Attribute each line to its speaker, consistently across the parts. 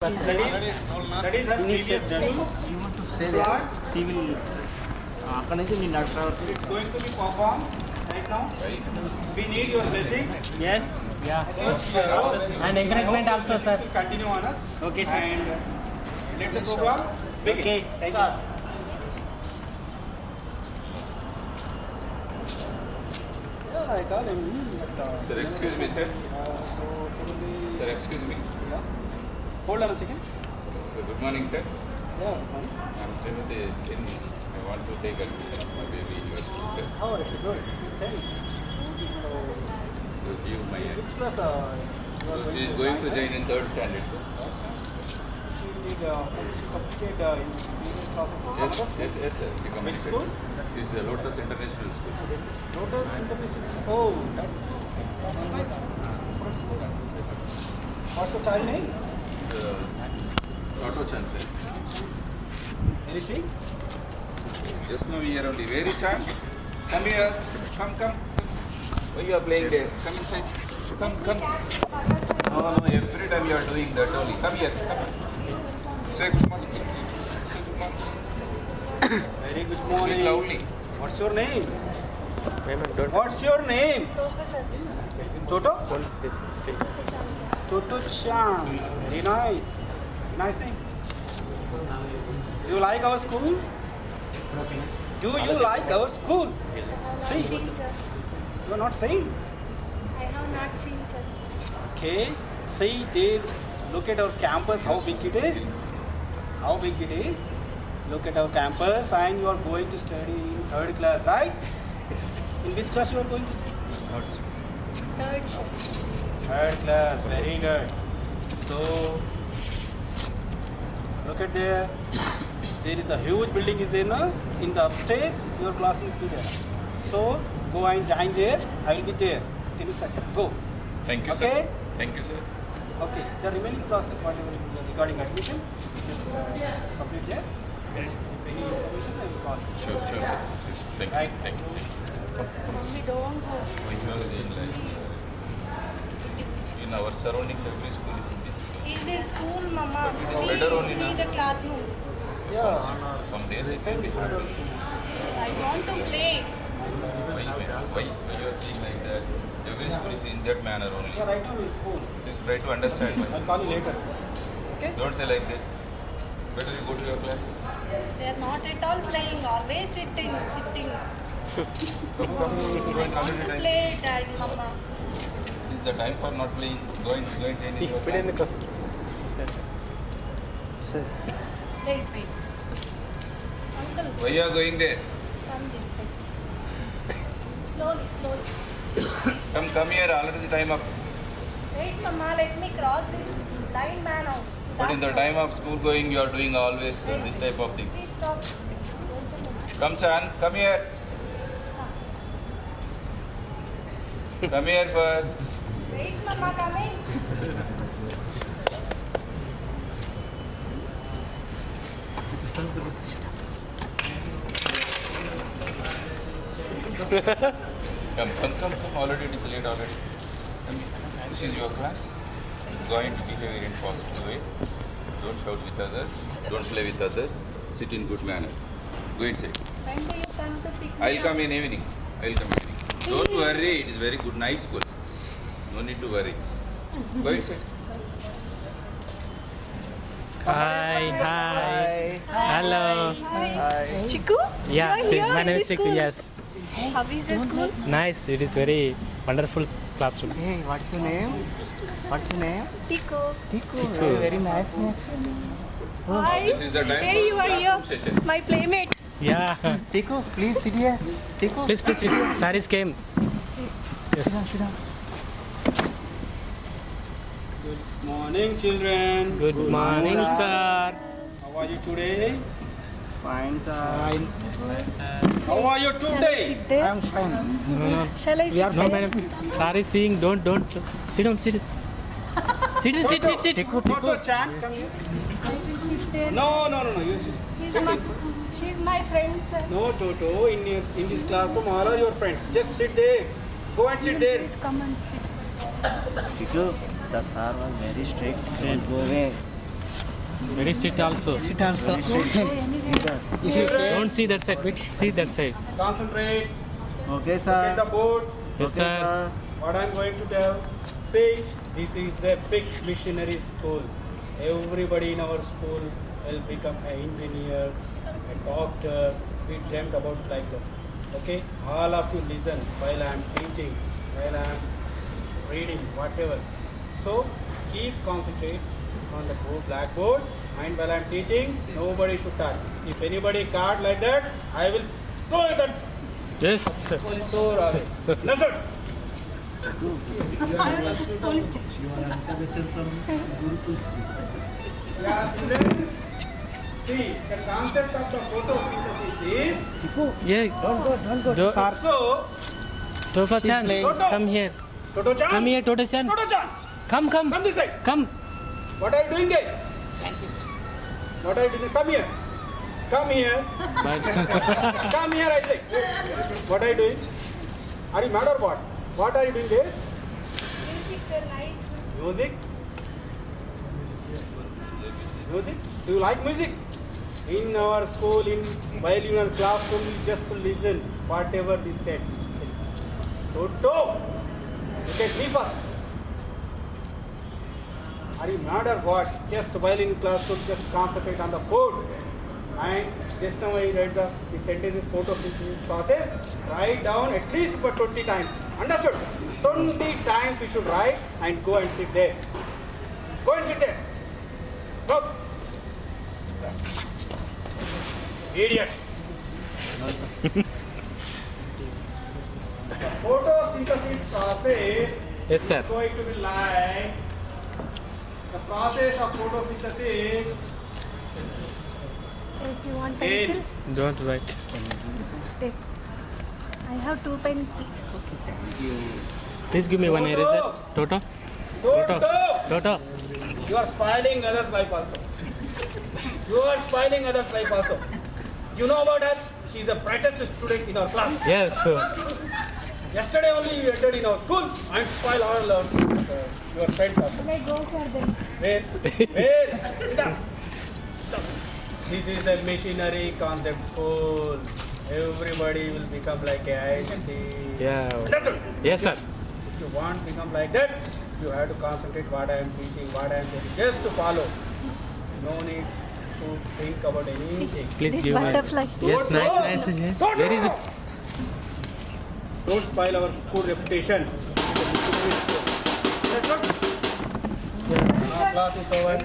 Speaker 1: That is her previous
Speaker 2: You want to say that he will అక్కడ నుంచి నేను నడుపుతాను.
Speaker 1: It's going to be performed right now. We need your blessing.
Speaker 2: Yes, yeah. And encouragement also, sir.
Speaker 1: Continue on us.
Speaker 2: Okay, sir.
Speaker 1: And let the program begin.
Speaker 2: Okay,
Speaker 1: Thank
Speaker 2: start.
Speaker 1: Yeah, I call him.
Speaker 3: Sir, excuse me, sir. Sir, excuse me.
Speaker 1: Yeah. Hold on a second.
Speaker 3: So, good morning, sir.
Speaker 1: Yeah.
Speaker 3: I'm Srimati Sin. I want to take admission of my baby in your school, sir.
Speaker 1: How are you? Good. Thanks.
Speaker 3: So, give my.
Speaker 1: Which class you are
Speaker 3: So, she is going to join in 3rd standard, sir.
Speaker 1: She did complete English classes.
Speaker 3: Yes, sir. She
Speaker 1: Which
Speaker 3: completed.
Speaker 1: school?
Speaker 3: She is Lotus International School.
Speaker 1: Lotus International. Oh, that's nice. What's your child name?
Speaker 3: Auto Chan, sir.
Speaker 1: Where is she?
Speaker 3: Just now we are only. Where is Chan? Come here. Come. Why you are playing there? Come inside. Come. No. Every time you are doing that only. Come here. Say good morning. Say good morning.
Speaker 1: Very good
Speaker 3: Speak
Speaker 1: morning.
Speaker 3: loudly.
Speaker 1: What's your name? What's your name? Toto? Toto Chan. Very nice. Nice name. Do you like our school? Do you like our school? See.
Speaker 4: Seen, sir.
Speaker 1: You are not saying.
Speaker 4: I have not seen, sir.
Speaker 1: Okay. See there. Look at our campus. How big it is. How big it is. Look at our campus, and you are going to study in 3rd class, right? In which class you are going to study?
Speaker 4: Third, sir.
Speaker 1: 3rd class, very good. So, look at there. There is a huge building is there, no? In the upstairs, your class is be there. So, go and join there. I will be there. 10 seconds. Go.
Speaker 3: Thank you,
Speaker 1: Okay.
Speaker 3: sir. Thank you, sir.
Speaker 1: Okay. The remaining process, whatever is regarding admission, just complete there. Any information, I will call you.
Speaker 3: Sure, sir. Thank
Speaker 1: Right.
Speaker 3: you. Thank you.
Speaker 4: Mummy, don't go.
Speaker 3: Because in our surroundings, every school is in this way.
Speaker 4: Is a school, Mama. See,
Speaker 3: Better only
Speaker 4: see
Speaker 3: now.
Speaker 4: the classroom.
Speaker 1: Yeah.
Speaker 3: Some days it will be hard.
Speaker 4: I want to play.
Speaker 3: Why you are saying like that? Every school is in that manner only.
Speaker 1: Yeah, right now is school.
Speaker 3: Just try to understand.
Speaker 1: I'll call you later. Okay?
Speaker 3: Don't say like that. Better you go to your class.
Speaker 4: They are not at all playing. Always sitting.
Speaker 3: Come. Go and
Speaker 4: Want
Speaker 3: already
Speaker 4: to
Speaker 3: time.
Speaker 4: play, Dad, Mama.
Speaker 3: Is the time for not playing? Go and change in your class.
Speaker 4: Wait. Uncle,
Speaker 3: Why you are going there?
Speaker 4: come this way. Slowly.
Speaker 3: Come here. Already the time up.
Speaker 4: Wait, Mama. Let me cross this blind man out.
Speaker 3: But in the time of school going, you are doing always this type of
Speaker 4: Please
Speaker 3: things.
Speaker 4: stop.
Speaker 3: Come, Chan. Come here. Come here first.
Speaker 4: Wait, Mama. Coming.
Speaker 3: Come. Already it is late already. This is your class. Go and behave in positive way. Don't shout with others. Don't play with others. Sit in good manner. Go inside.
Speaker 4: When do you come to pick me
Speaker 3: I'll
Speaker 4: up?
Speaker 3: come in evening. Don't worry. It is very good, nice school. No need to worry. Go inside.
Speaker 2: Hi. Hello.
Speaker 4: Chiku?
Speaker 2: Yeah,
Speaker 4: You are here
Speaker 2: my
Speaker 4: in
Speaker 2: name
Speaker 4: this
Speaker 2: is Chiku.
Speaker 4: school?
Speaker 2: Yes.
Speaker 4: How is the school?
Speaker 2: Nice. It is very wonderful classroom.
Speaker 5: Hey, what's your name?
Speaker 4: Tico.
Speaker 5: Tiku. Very nice name.
Speaker 4: Hi.
Speaker 3: This is the time
Speaker 4: Hey, you
Speaker 3: for
Speaker 4: are
Speaker 3: classroom
Speaker 4: here.
Speaker 3: session.
Speaker 4: My playmate.
Speaker 2: Yeah.
Speaker 5: Tiku, please sit here. Tiku,
Speaker 2: Please. Saris came.
Speaker 5: sit down,
Speaker 2: Yes.
Speaker 5: sit down.
Speaker 1: Good morning, children.
Speaker 2: Good morning, sir.
Speaker 1: How are you today?
Speaker 5: Fine, sir.
Speaker 1: How are you today?
Speaker 4: Sit there.
Speaker 5: I'm fine.
Speaker 2: No.
Speaker 4: Shall I sit
Speaker 2: No,
Speaker 4: there?
Speaker 2: madam. Sari seeing. Don't. Sit down. Sit. Sit.
Speaker 5: Tiku,
Speaker 1: Toto
Speaker 5: Tiku.
Speaker 1: Chan, come here.
Speaker 4: Sit there.
Speaker 1: No. You sit.
Speaker 4: She's my friend, sir.
Speaker 1: No, Toto. In this classroom, all are your friends. Just sit there. Go and sit there.
Speaker 4: Come and sit.
Speaker 5: Tiku, the sir was very strict. Don't go away.
Speaker 2: Very strict also.
Speaker 5: Sit also.
Speaker 2: If you don't see that side, wait, see that side.
Speaker 1: Concentrate.
Speaker 5: Okay,
Speaker 1: Look
Speaker 5: sir.
Speaker 1: at the board.
Speaker 2: Yes,
Speaker 5: Okay,
Speaker 2: sir.
Speaker 1: What I'm going to tell. See, this is a big missionary school. Everybody in our school will become an engineer, a doctor. We dreamt about like this. Okay? All of you listen while I'm teaching, while I'm reading, whatever. So, keep concentrate on the blackboard, and while I'm teaching, nobody should touch. If anybody card like that, I will throw it that
Speaker 2: Yes, sir.
Speaker 1: door away. Understood?
Speaker 4: Police
Speaker 1: Yeah, children. See, the concept of the photosynthesis is
Speaker 2: Yeah.
Speaker 5: Don't go.
Speaker 2: Do-
Speaker 5: Sir.
Speaker 1: so.
Speaker 2: Toto-chan,
Speaker 5: playing.
Speaker 2: come here.
Speaker 1: Toto-chan.
Speaker 2: Come here, Toto-chan.
Speaker 1: Toto-chan.
Speaker 2: Come.
Speaker 1: Come this side.
Speaker 2: Come.
Speaker 1: What are you doing there? What are you doing? Come here. Come here.
Speaker 2: Bye.
Speaker 1: Come here, I say. What are you doing? Are you mad or what? What are you doing there?
Speaker 4: Music, sir, nice.
Speaker 1: Music? Music? Do you like music? In our school, while you are in classroom, you just listen whatever they said. Toto, look at me first. Are you mad or what? Just while in classroom, just concentrate on the code. And just now I read the sentences photosynthesis process. Write down at least for 20 times. Understood? 20 times you should write and go and sit there. Go and sit there. Go. Idiot. The photosynthesis process
Speaker 2: Yes, sir.
Speaker 1: is going to be like the process of photosynthesis.
Speaker 4: If you want
Speaker 1: Eight.
Speaker 4: pencil,
Speaker 2: Don't write.
Speaker 4: take. I have 2 pencils.
Speaker 2: Please give me one
Speaker 1: Toto.
Speaker 2: eraser. Toto.
Speaker 1: Toto,
Speaker 2: Toto.
Speaker 1: you are spoiling others' life also. You are spoiling others' life also. You know about her? She is the brightest student in our class.
Speaker 2: Yes, sir.
Speaker 1: Yesterday only you entered in our school and spoil all your friends also.
Speaker 4: Can I go for them?
Speaker 1: Where? Where? Sit down. This is a machinery concept school. Everybody will become like a IIT.
Speaker 2: Yeah.
Speaker 1: Understood?
Speaker 2: Yes, sir.
Speaker 1: If you want to become like that, you have to concentrate what I am teaching, what I am doing. Just to follow. No need to think about anything.
Speaker 2: Please
Speaker 4: This
Speaker 2: give me.
Speaker 4: butterfly.
Speaker 2: Yes,
Speaker 1: Toto.
Speaker 2: nice. Yes.
Speaker 1: Toto.
Speaker 2: Where is it?
Speaker 1: Don't spoil our school reputation. Understood? Now class is over.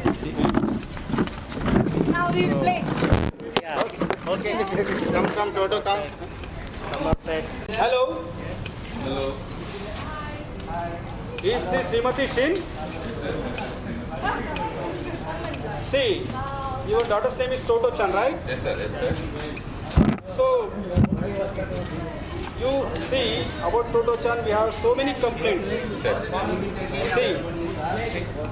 Speaker 4: Now we will play.
Speaker 5: Okay. Come, Toto, come. Come outside.
Speaker 1: Hello.
Speaker 3: Hello.
Speaker 1: Is this Srimati Shin? See, your daughter's name is Toto-chan, right?
Speaker 3: Yes, sir. Yes, sir.
Speaker 1: So, you see, about Toto-chan, we have so many complaints.
Speaker 3: Sir.
Speaker 1: See,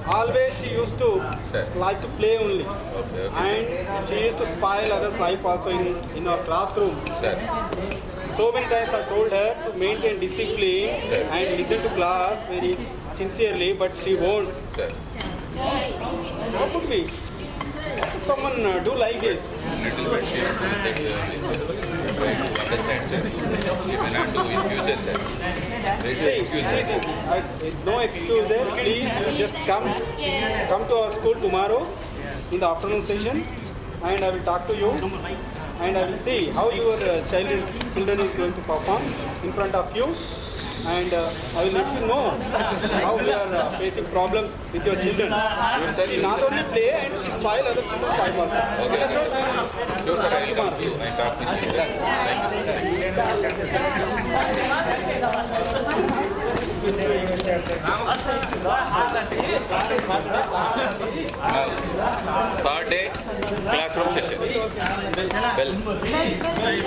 Speaker 1: always she used to
Speaker 3: Sir.
Speaker 1: like to play only.
Speaker 3: Okay.
Speaker 1: And she used to spoil others' life also in our classroom.
Speaker 3: Sir.
Speaker 1: So many times I told her to maintain discipline
Speaker 3: Sir.
Speaker 1: and listen to class very sincerely, but she won't.
Speaker 3: Sir.
Speaker 1: How could we? How could someone do like this?
Speaker 3: Little bit she has to take try to understand, sir. She may not do in future, sir. There is an excuse, sir.
Speaker 1: No excuses. Please just come to our school tomorrow in the afternoon session, and I will talk to you, and I will see how your children is going to perform in front of you, and I will let you know how we are facing problems with your children.
Speaker 3: Sure, sir.
Speaker 1: She
Speaker 3: Sure,
Speaker 1: not
Speaker 3: sir.
Speaker 1: only play and she spoil other children's life also.
Speaker 3: Okay, sir. Sure, sir. I will come to you and talk with you, sir. Now, third day, classroom session. Bell.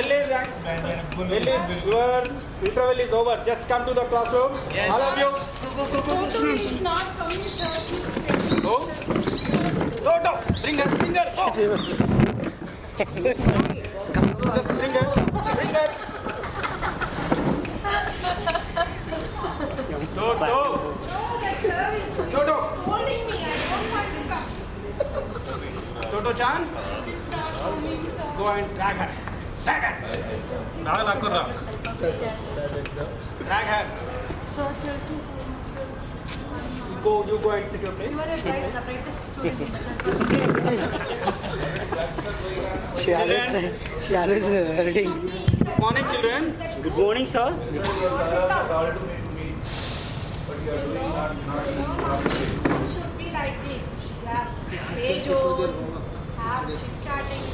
Speaker 1: Children, your interval is over. Just come to the classroom. All of you.
Speaker 4: Toto is not coming, sir.
Speaker 1: Go. Toto, bring her, go. Just bring her. Toto.
Speaker 4: No, that sir is
Speaker 1: Toto.
Speaker 4: holding me. I don't want to come.
Speaker 1: Toto-chan,
Speaker 4: She's not coming, sir.
Speaker 1: go and drag her. Drag her.
Speaker 4: So, tell to
Speaker 1: You go and sit your place.
Speaker 4: you are the brightest student in the country.
Speaker 5: She always reading.
Speaker 1: Morning, children.
Speaker 5: Good morning, sir.
Speaker 4: Should be like this. You should have page on, have chit-chatting.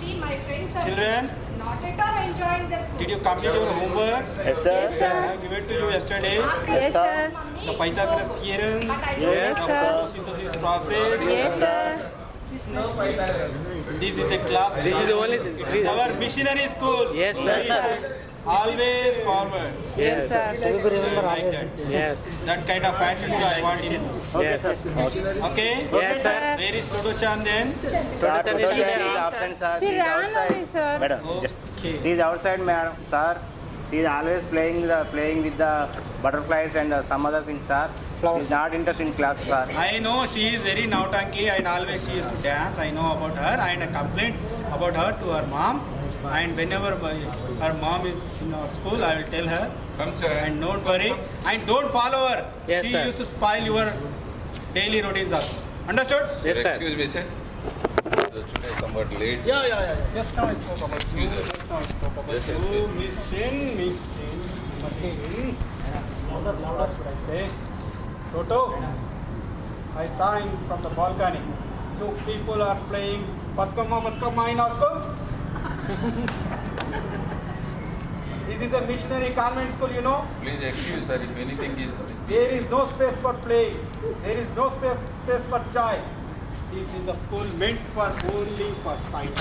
Speaker 4: See, my friends are
Speaker 1: Children,
Speaker 4: not at all enjoying the school.
Speaker 1: did you complete your homework?
Speaker 5: Yes, sir.
Speaker 1: I have given to you yesterday.
Speaker 5: Yes, sir.
Speaker 1: The Pythagoras theorem,
Speaker 4: But I
Speaker 5: Yes,
Speaker 1: the
Speaker 5: sir.
Speaker 1: photosynthesis process.
Speaker 5: Yes, sir.
Speaker 1: This is a class.
Speaker 2: This is the only.
Speaker 1: It's our missionary school.
Speaker 2: Yes, sir.
Speaker 1: Always forward.
Speaker 2: Yes, sir.
Speaker 1: Like that.
Speaker 2: Yes.
Speaker 1: That kind of attitude I want in.
Speaker 2: Yes, sir.
Speaker 1: Okay?
Speaker 2: Yes, sir.
Speaker 1: Where is Toto-chan then?
Speaker 5: Sir, today is absent, sir. She is outside. Madam, just
Speaker 1: Okay.
Speaker 5: she is outside, madam. Sir, she is always playing with the butterflies and some other things, sir. She is not interested in class, sir.
Speaker 1: I know she is very nautanki and always she used to dance. I know about her and I complained about her to her mom. And whenever her mom is in our school, I will tell her.
Speaker 3: Come, sir.
Speaker 1: And don't worry. And don't follow her.
Speaker 2: Yes,
Speaker 1: She
Speaker 2: sir.
Speaker 1: used to spoil your daily routines also. Understood?
Speaker 2: Yes, sir.
Speaker 3: Excuse me, sir. Today somewhat late.
Speaker 1: Yeah. Just now I spoke about
Speaker 3: Excuse us.
Speaker 1: Just now I spoke about
Speaker 3: Yes,
Speaker 1: you.
Speaker 3: excuse
Speaker 1: Mission. Louder should I say. Toto, I saw him from the balcony. You people are playing Patkama in our school. This is a missionary convent school, you know.
Speaker 3: Please excuse, sir, if anything is misbehaved.
Speaker 1: There is no space for playing. There is no space for child. This is a school meant for only for science.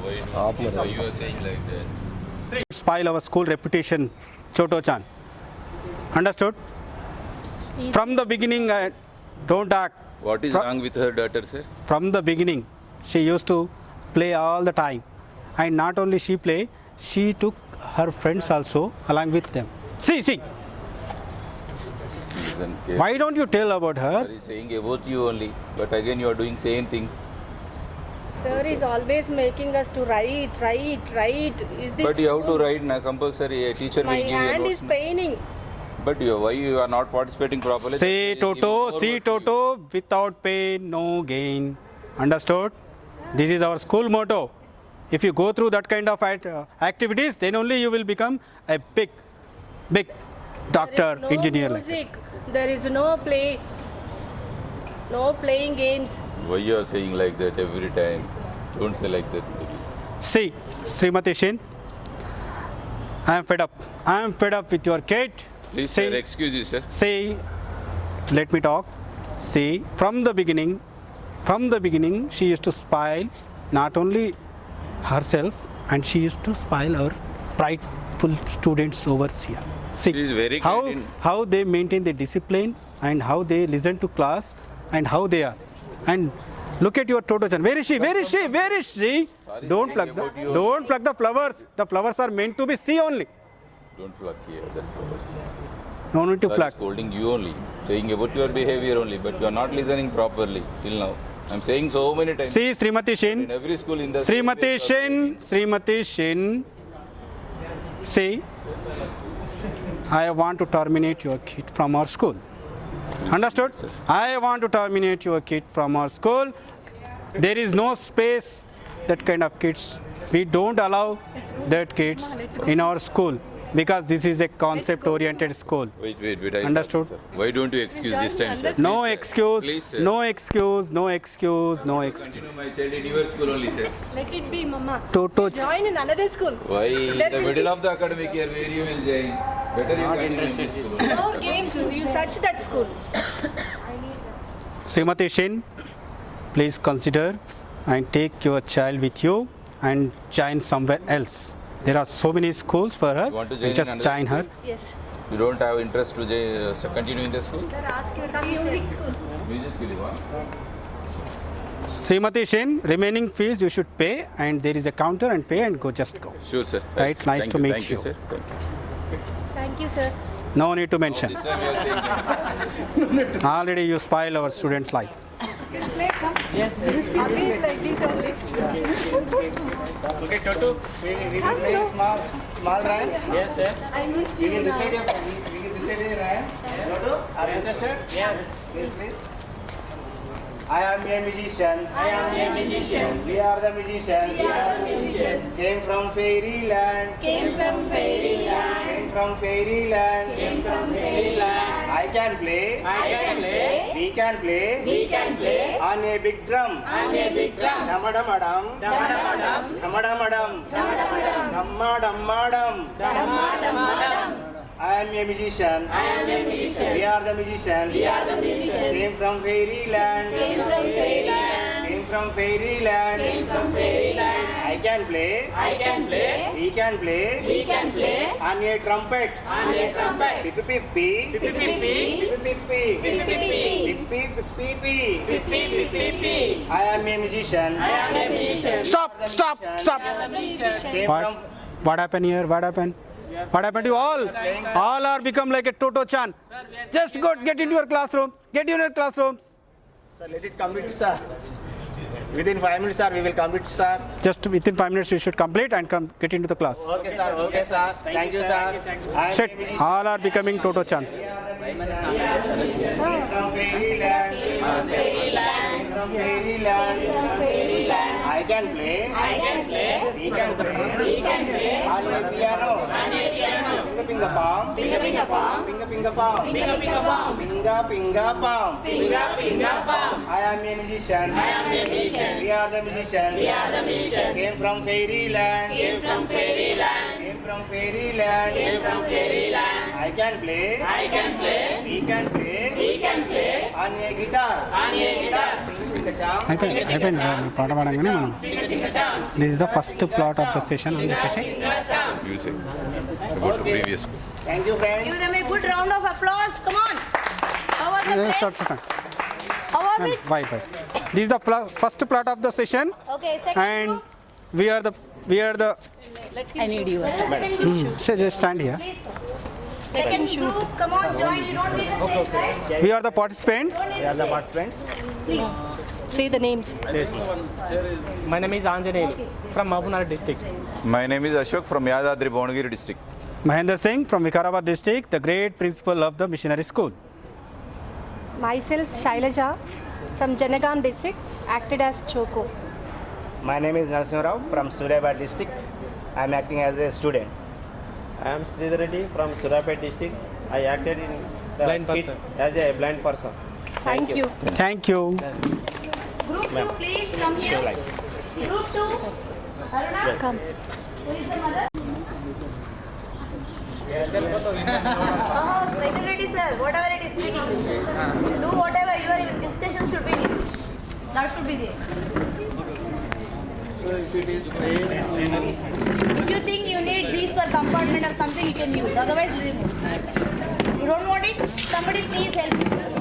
Speaker 3: Why you are saying like that?
Speaker 1: Spoil our school reputation, Toto-chan. Understood? From the beginning, don't act.
Speaker 3: What is wrong with her daughter, sir?
Speaker 1: From the beginning, she used to play all the time. And not only she play, she took her friends also along with them. See. Why don't you tell about her?
Speaker 3: Sir is saying about you only, but again you are doing same things.
Speaker 4: Sir is always making us to write. Is this
Speaker 3: But you have to write na compulsory. A teacher
Speaker 4: my
Speaker 3: will give
Speaker 4: hand
Speaker 3: you
Speaker 4: is paining.
Speaker 3: But why you are not participating properly?
Speaker 1: See
Speaker 3: That is
Speaker 1: Toto,
Speaker 3: even
Speaker 1: see
Speaker 3: more work
Speaker 1: Toto, without pain, no gain. Understood? This is our school motto. If you go through that kind of activities, then only you will become a big doctor,
Speaker 4: There is no
Speaker 1: engineer like this.
Speaker 4: music. There is no play. No playing games.
Speaker 3: for you. Why you are saying like that every time? Don't say like that.
Speaker 1: See, Srimati Shin, I am fed up. I am fed up with your kid.
Speaker 3: Please, sir,
Speaker 1: See,
Speaker 3: excuse you, sir.
Speaker 1: see, let me talk. See, from the beginning, she used to spoil not only herself, and she used to spoil our prideful students over here. See
Speaker 3: She is very kind in-
Speaker 1: how they maintain the discipline and how they listen to class and how they are. And look at your Toto-chan. Where is she? Don't pluck the flowers. The flowers are meant to be see only.
Speaker 3: Don't pluck here, that flowers.
Speaker 1: No need to
Speaker 3: Sir is
Speaker 1: pluck.
Speaker 3: scolding you only, saying about your behavior only, but you are not listening properly till now. I'm saying so many times.
Speaker 1: See, Srimati
Speaker 3: In
Speaker 1: Shin.
Speaker 3: every school in the
Speaker 1: Srimati Shin. See, I want to terminate your kid from our school. Understood? I want to terminate your kid from our school. There is no space that kind of kids. We don't allow that kids in our school because this is a concept-oriented school.
Speaker 3: Wait. I
Speaker 1: Understood?
Speaker 3: Sir. Why don't you excuse this time, sir?
Speaker 1: No
Speaker 3: Please, sir.
Speaker 1: excuse,
Speaker 3: Please, sir.
Speaker 1: no excuse.
Speaker 3: Continue my child in your school only, sir.
Speaker 4: Let it be, Mama.
Speaker 1: Toto,
Speaker 4: Join in another school.
Speaker 3: Why in
Speaker 4: There
Speaker 3: the
Speaker 4: will
Speaker 3: middle
Speaker 4: be-
Speaker 3: of the academic year where you will join? Better you continue in this school.
Speaker 4: No games. You search that school.
Speaker 1: Srimati Shin, please consider and take your child with you and join somewhere else. There are so many schools for her.
Speaker 3: You want to join in
Speaker 1: Just
Speaker 3: another
Speaker 1: join her.
Speaker 4: Yes.
Speaker 3: You don't have interest to continue in the school?
Speaker 4: Sir, ask your music school.
Speaker 3: Music school you want?
Speaker 1: Srimati Shen, remaining fees you should pay, and there is a counter and pay and go. Just go.
Speaker 3: Sure, sir.
Speaker 1: Right, nice
Speaker 3: Thank
Speaker 1: to
Speaker 3: you.
Speaker 1: meet
Speaker 3: Thank
Speaker 1: you.
Speaker 3: sir. Thank you.
Speaker 4: Thank you, sir.
Speaker 1: No need to mention.
Speaker 3: This time you are saying
Speaker 1: Already you spoil our students' life.
Speaker 4: Play, come. Yes. Abhi is like this only.
Speaker 5: Okay, Toto, we will play small rhyme.
Speaker 2: Yes, sir.
Speaker 4: I miss
Speaker 5: We
Speaker 4: you
Speaker 5: will
Speaker 4: now.
Speaker 5: decide a rhyme. Toto, are you interested?
Speaker 2: Yes.
Speaker 5: Please. I am a musician.
Speaker 2: I am a musician.
Speaker 5: We are the musicians.
Speaker 4: We are the musicians.
Speaker 5: Came from fairyland.
Speaker 4: Came from fairyland.
Speaker 5: Came from fairyland.
Speaker 4: Came from fairyland.
Speaker 5: I can play.
Speaker 2: I can play.
Speaker 5: We can play.
Speaker 4: We can play
Speaker 5: On a big drum.
Speaker 4: on a big drum.
Speaker 5: Dum-a-dum-a-dum.
Speaker 2: Dum-a-dum-a-dum.
Speaker 5: Dum-a-dum-a-dum.
Speaker 4: Dum-a-dum-a-dum.
Speaker 5: Dum-a-dum-a-dum.
Speaker 4: Dum-a-dum-a-dum.
Speaker 5: I am a musician.
Speaker 4: I am a musician.
Speaker 5: We are the musicians.
Speaker 4: We are the musicians.
Speaker 5: Came from fairyland.
Speaker 4: Came from fairyland.
Speaker 5: Came from fairyland.
Speaker 4: Came from fairyland.
Speaker 5: I can play.
Speaker 4: I can play.
Speaker 5: We can play.
Speaker 4: We can play
Speaker 5: On a trumpet.
Speaker 4: on a trumpet.
Speaker 5: Pippi-pippi.
Speaker 4: Pippi-pippi.
Speaker 5: Pippi-pippi.
Speaker 4: Pippi-pippi.
Speaker 5: Pippi-pippi.
Speaker 4: Pippi-pippi.
Speaker 5: I am a musician.
Speaker 4: I am a musician.
Speaker 1: Stop! Stop! Stop!
Speaker 5: Came
Speaker 1: What?
Speaker 5: from
Speaker 1: What happened here? What happened? What happened to you all? All are become like a Toto Chan. Just go get into your classrooms. Get in your classrooms.
Speaker 5: Sir, let it complete, sir. Within 5 minutes, sir, we will complete, sir.
Speaker 1: Just within 5 minutes you should complete and come get into the class.
Speaker 5: Okay, sir. Okay, sir. Thank you, sir. I am
Speaker 1: Shit!
Speaker 5: a musician.
Speaker 1: All are becoming Toto Chans.
Speaker 5: From fairyland. From fairyland. I can play.
Speaker 4: I can play.
Speaker 5: We can play.
Speaker 4: We can play
Speaker 5: On a piano.
Speaker 4: on a piano.
Speaker 5: Pinga pong.
Speaker 4: Pinga pinga pong.
Speaker 5: Pinga pinga pong.
Speaker 4: Pinga pinga pong.
Speaker 5: Pinga pinga pong.
Speaker 4: Pinga pinga pong.
Speaker 5: I am a musician.
Speaker 4: I am a musician.
Speaker 5: We are the musicians.
Speaker 4: We are the musicians.
Speaker 5: Came from fairyland.
Speaker 4: Came from fairyland.
Speaker 5: Came from fairyland.
Speaker 4: Came from fairyland.
Speaker 5: I can play.
Speaker 4: I can play.
Speaker 5: We can play.
Speaker 4: We can play
Speaker 5: On a guitar.
Speaker 4: on a guitar.
Speaker 1: అయిపోయింది మీ పాట పాడంగానే మనం this is the first plot of the session అని చెప్పేసి
Speaker 3: music. Go to previous school.
Speaker 5: Thank you, friends.
Speaker 4: Give them a good round of applause. Come on. How was the play?
Speaker 1: Short
Speaker 4: How was it?
Speaker 1: By this is the first plot of the session
Speaker 4: Okay, second
Speaker 1: and
Speaker 4: group.
Speaker 1: we are the
Speaker 4: I need you. Second group.
Speaker 1: just stand here.
Speaker 4: Second group. Come on, join. You don't need a stage, right?
Speaker 1: We are the participants.
Speaker 5: We are the participants.
Speaker 4: Please. Say the names.
Speaker 2: My name is Anjaneyal from Mahabubnagar district.
Speaker 3: My name is Ashok from Yadadri Bhavnagiri district.
Speaker 1: Mahendra Singh from Vikarabad district, the great principal of the missionary school.
Speaker 6: Myself Shailaja from Janagam district, acted as Choco.
Speaker 5: My name is Narasimha Rao from Suryapet district. I am acting as a student.
Speaker 7: I am Sridhar Reddy from Surapet district. I acted in the
Speaker 2: Blind
Speaker 7: skit
Speaker 2: person.
Speaker 7: as a blind person.
Speaker 6: Thank you.
Speaker 1: Thank you.
Speaker 4: Group 2, please come here. Group 2. Aruna.
Speaker 6: Come.
Speaker 4: Who is the mother? Oh, secretary sir, whatever it is speaking. Do whatever your discussion should be. That should be there. If you think you need these for compartment or something, you can use. Otherwise, remove. You don't want it? Somebody please help.